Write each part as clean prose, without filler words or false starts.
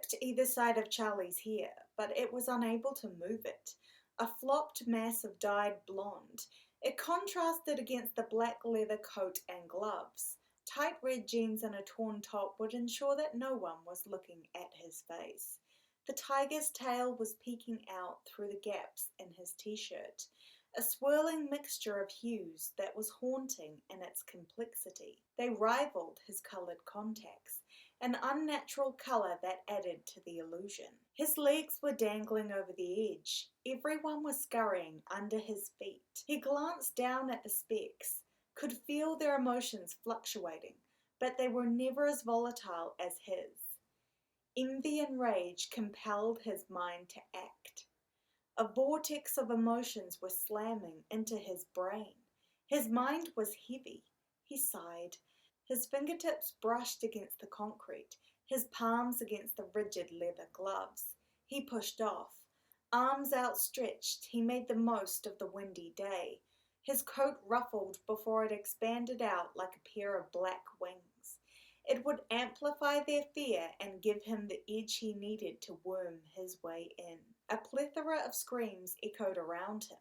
gripped either side of Charlie's hair, but it was unable to move it. A flopped mass of dyed blonde, it contrasted against the black leather coat and gloves. Tight red jeans and a torn top would ensure that no one was looking at his face. The tiger's tail was peeking out through the gaps in his t-shirt, a swirling mixture of hues that was haunting in its complexity. They rivaled his coloured contacts, an unnatural colour that added to the illusion. His legs were dangling over the edge. Everyone was scurrying under his feet. He glanced down at the specks, could feel their emotions fluctuating, but they were never as volatile as his. Envy and rage compelled his mind to act. A vortex of emotions were slamming into his brain. His mind was heavy. He sighed. His fingertips brushed against the concrete, his palms against the rigid leather gloves. He pushed off. Arms outstretched, he made the most of the windy day. His coat ruffled before it expanded out like a pair of black wings. It would amplify their fear and give him the edge he needed to worm his way in. A plethora of screams echoed around him,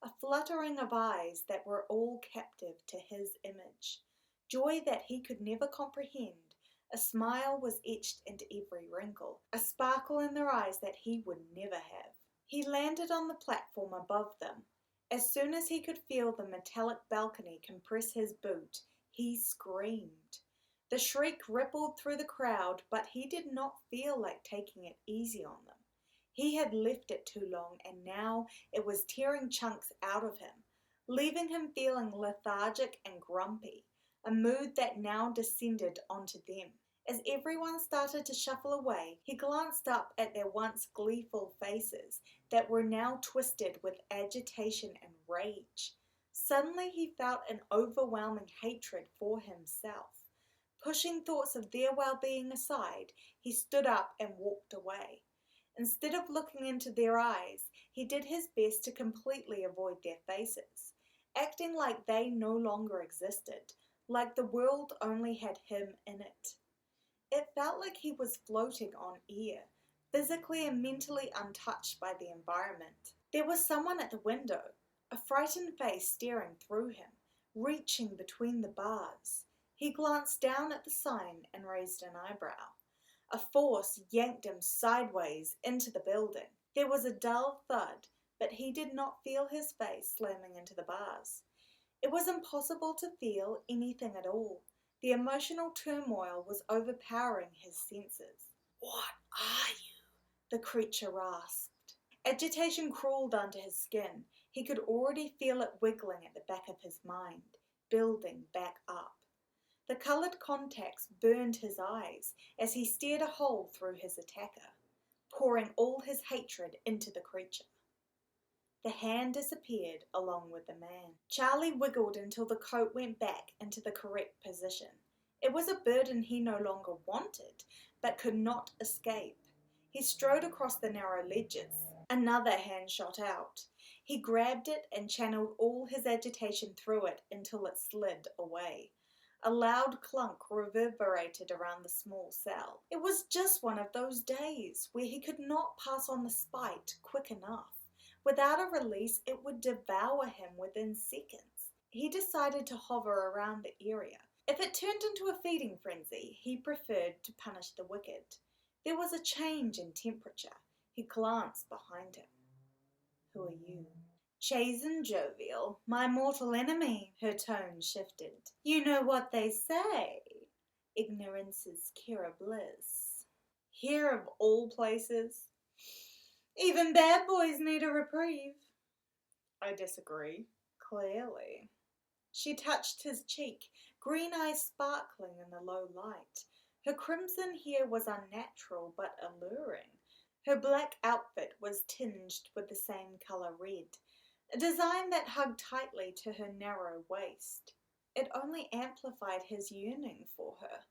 a fluttering of eyes that were all captive to his image. Joy that he could never comprehend. A smile was etched into every wrinkle, a sparkle in their eyes that he would never have. He landed on the platform above them. As soon as he could feel the metallic balcony compress his boot, he screamed. The shriek rippled through the crowd, but he did not feel like taking it easy on them. He had left it too long, and now it was tearing chunks out of him, leaving him feeling lethargic and grumpy, a mood that now descended onto them. As everyone started to shuffle away, he glanced up at their once gleeful faces that were now twisted with agitation and rage. Suddenly he felt an overwhelming hatred for himself. Pushing thoughts of their well-being aside, he stood up and walked away. Instead of looking into their eyes, he did his best to completely avoid their faces, acting like they no longer existed, like the world only had him in it. It felt like he was floating on air, physically and mentally untouched by the environment. There was someone at the window, a frightened face staring through him, reaching between the bars. He glanced down at the sign and raised an eyebrow. A force yanked him sideways into the building. There was a dull thud, but he did not feel his face slamming into the bars. It was impossible to feel anything at all. The emotional turmoil was overpowering his senses. "What are you?" the creature rasped. Agitation crawled under his skin. He could already feel it wiggling at the back of his mind, building back up. The coloured contacts burned his eyes as he stared a hole through his attacker, pouring all his hatred into the creature. The hand disappeared along with the man. Charlie wiggled until the coat went back into the correct position. It was a burden he no longer wanted, but could not escape. He strode across the narrow ledges. Another hand shot out. He grabbed it and channeled all his agitation through it until it slid away. A loud clunk reverberated around the small cell. It was just one of those days where he could not pass on the spite quick enough. Without a release, it would devour him within seconds. He decided to hover around the area. If it turned into a feeding frenzy, he preferred to punish the wicked. There was a change in temperature. He glanced behind him. "Who are you?" "Chazen Jovial, my mortal enemy." Her tone shifted. "You know what they say. Ignorance is cure bliss." Here of all places. Even bad boys need a reprieve. "I disagree." "Clearly." She touched his cheek, green eyes sparkling in the low light. Her crimson hair was unnatural but alluring. Her black outfit was tinged with the same colour red, a design that hugged tightly to her narrow waist. It only amplified his yearning for her.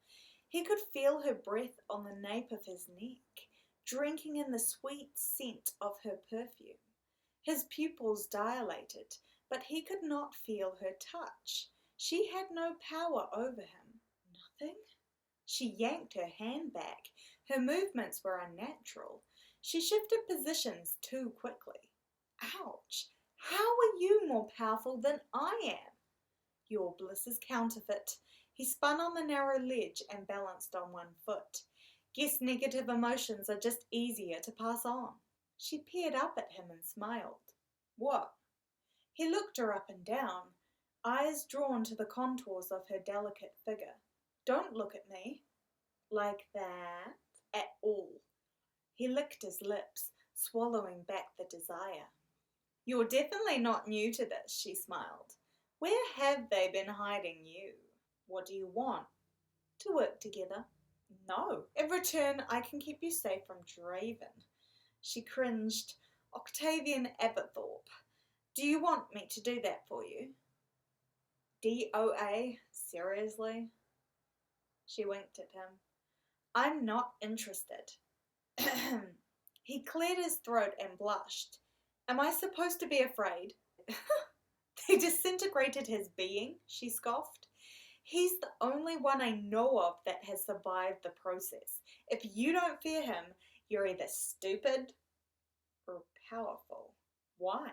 He could feel her breath on the nape of his neck, drinking in the sweet scent of her perfume. His pupils dilated, but he could not feel her touch. She had no power over him. Nothing? She yanked her hand back. Her movements were unnatural. She shifted positions too quickly. Ouch! How are you more powerful than I am? Your bliss is counterfeit. He spun on the narrow ledge and balanced on one foot. Guess negative emotions are just easier to pass on. She peered up at him and smiled. What? He looked her up and down, eyes drawn to the contours of her delicate figure. Don't look at me. Like that? At all. He licked his lips, swallowing back the desire. You're definitely not new to this, she smiled. Where have they been hiding you? What do you want? To work together. No. In return, I can keep you safe from Draven. She cringed. Octavian Aberthorpe. Do you want me to do that for you? DOA? Seriously? She winked at him. I'm not interested. He cleared his throat and blushed. Am I supposed to be afraid? They disintegrated his being, she scoffed. He's the only one I know of that has survived the process. If you don't fear him, you're either stupid or powerful. Why?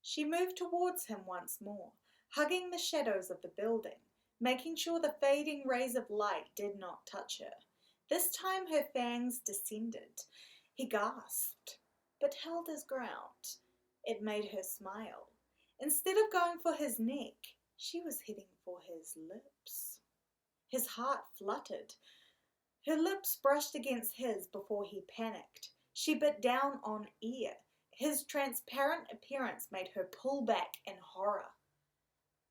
She moved towards him once more, hugging the shadows of the building, making sure the fading rays of light did not touch her. This time her fangs descended. He gasped, but held his ground. It made her smile. Instead of going for his neck, she was heading for his lips. His heart fluttered. Her lips brushed against his before he panicked. She bit down on air. His transparent appearance made her pull back in horror.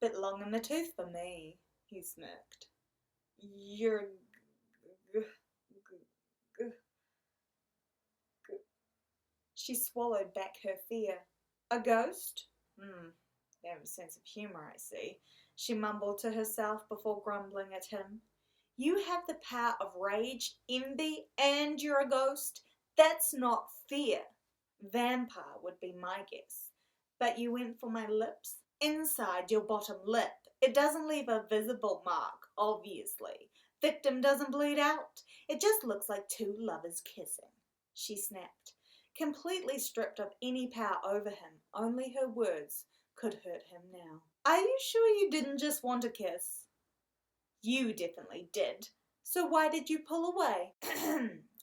Bit long in the tooth for me, he smirked. You're... She swallowed back her fear. A ghost? You have a sense of humor, I see. She mumbled to herself before grumbling at him. You have the power of rage, envy, and you're a ghost? That's not fear. Vampire would be my guess. But you went for my lips? Inside your bottom lip. It doesn't leave a visible mark, obviously. Victim doesn't bleed out. It just looks like two lovers kissing. She snapped, completely stripped of any power over him. Only her words could hurt him now. Are you sure you didn't just want a kiss? You definitely did. So why did you pull away?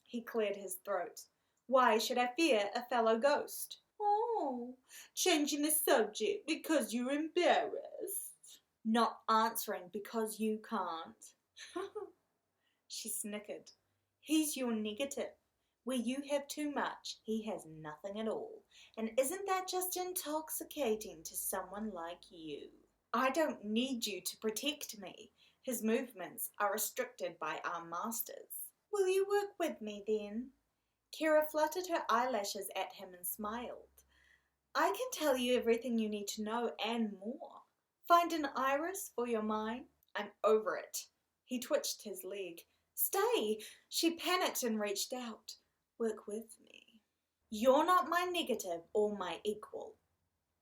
He cleared his throat. Why should I fear a fellow ghost? Oh, changing the subject because you're embarrassed. Not answering because you can't. She snickered. He's your negative. Where you have too much, he has nothing at all. And isn't that just intoxicating to someone like you? I don't need you to protect me. His movements are restricted by our masters. Will you work with me then? Kira fluttered her eyelashes at him and smiled. I can tell you everything you need to know and more. Find an iris for your mine? I'm over it. He twitched his leg. Stay! She panicked and reached out. Work with me. You're not my negative or my equal.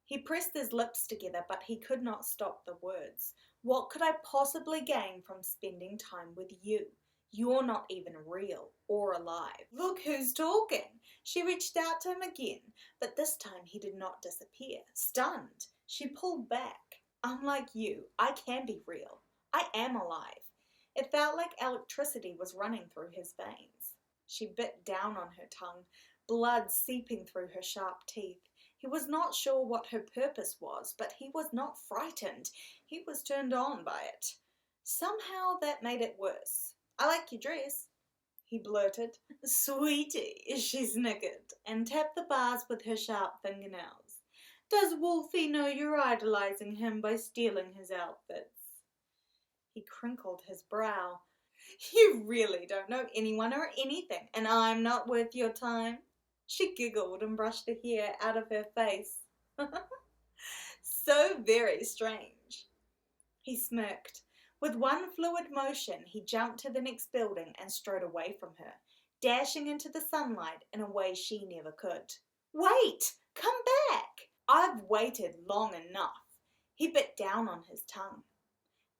He pressed his lips together, but he could not stop the words. What could I possibly gain from spending time with you? You're not even real or alive. Look who's talking. She reached out to him again, but this time he did not disappear. Stunned, she pulled back. Unlike you, I can be real. I am alive. It felt like electricity was running through his veins. She bit down on her tongue, blood seeping through her sharp teeth. He was not sure what her purpose was, but he was not frightened. He was turned on by it. Somehow that made it worse. I like your dress, he blurted. Sweetie, she snickered, and tapped the bars with her sharp fingernails. Does Wolfie know you're idolizing him by stealing his outfits? He crinkled his brow. You really don't know anyone or anything, and I'm not worth your time. She giggled and brushed the hair out of her face. So very strange. He smirked. With one fluid motion, he jumped to the next building and strode away from her, dashing into the sunlight in a way she never could. Wait! Come back! I've waited long enough. He bit down on his tongue.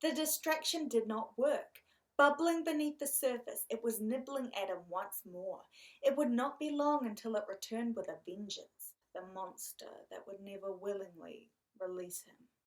The distraction did not work. Bubbling beneath the surface, it was nibbling at him once more. It would not be long until it returned with a vengeance, the monster that would never willingly release him.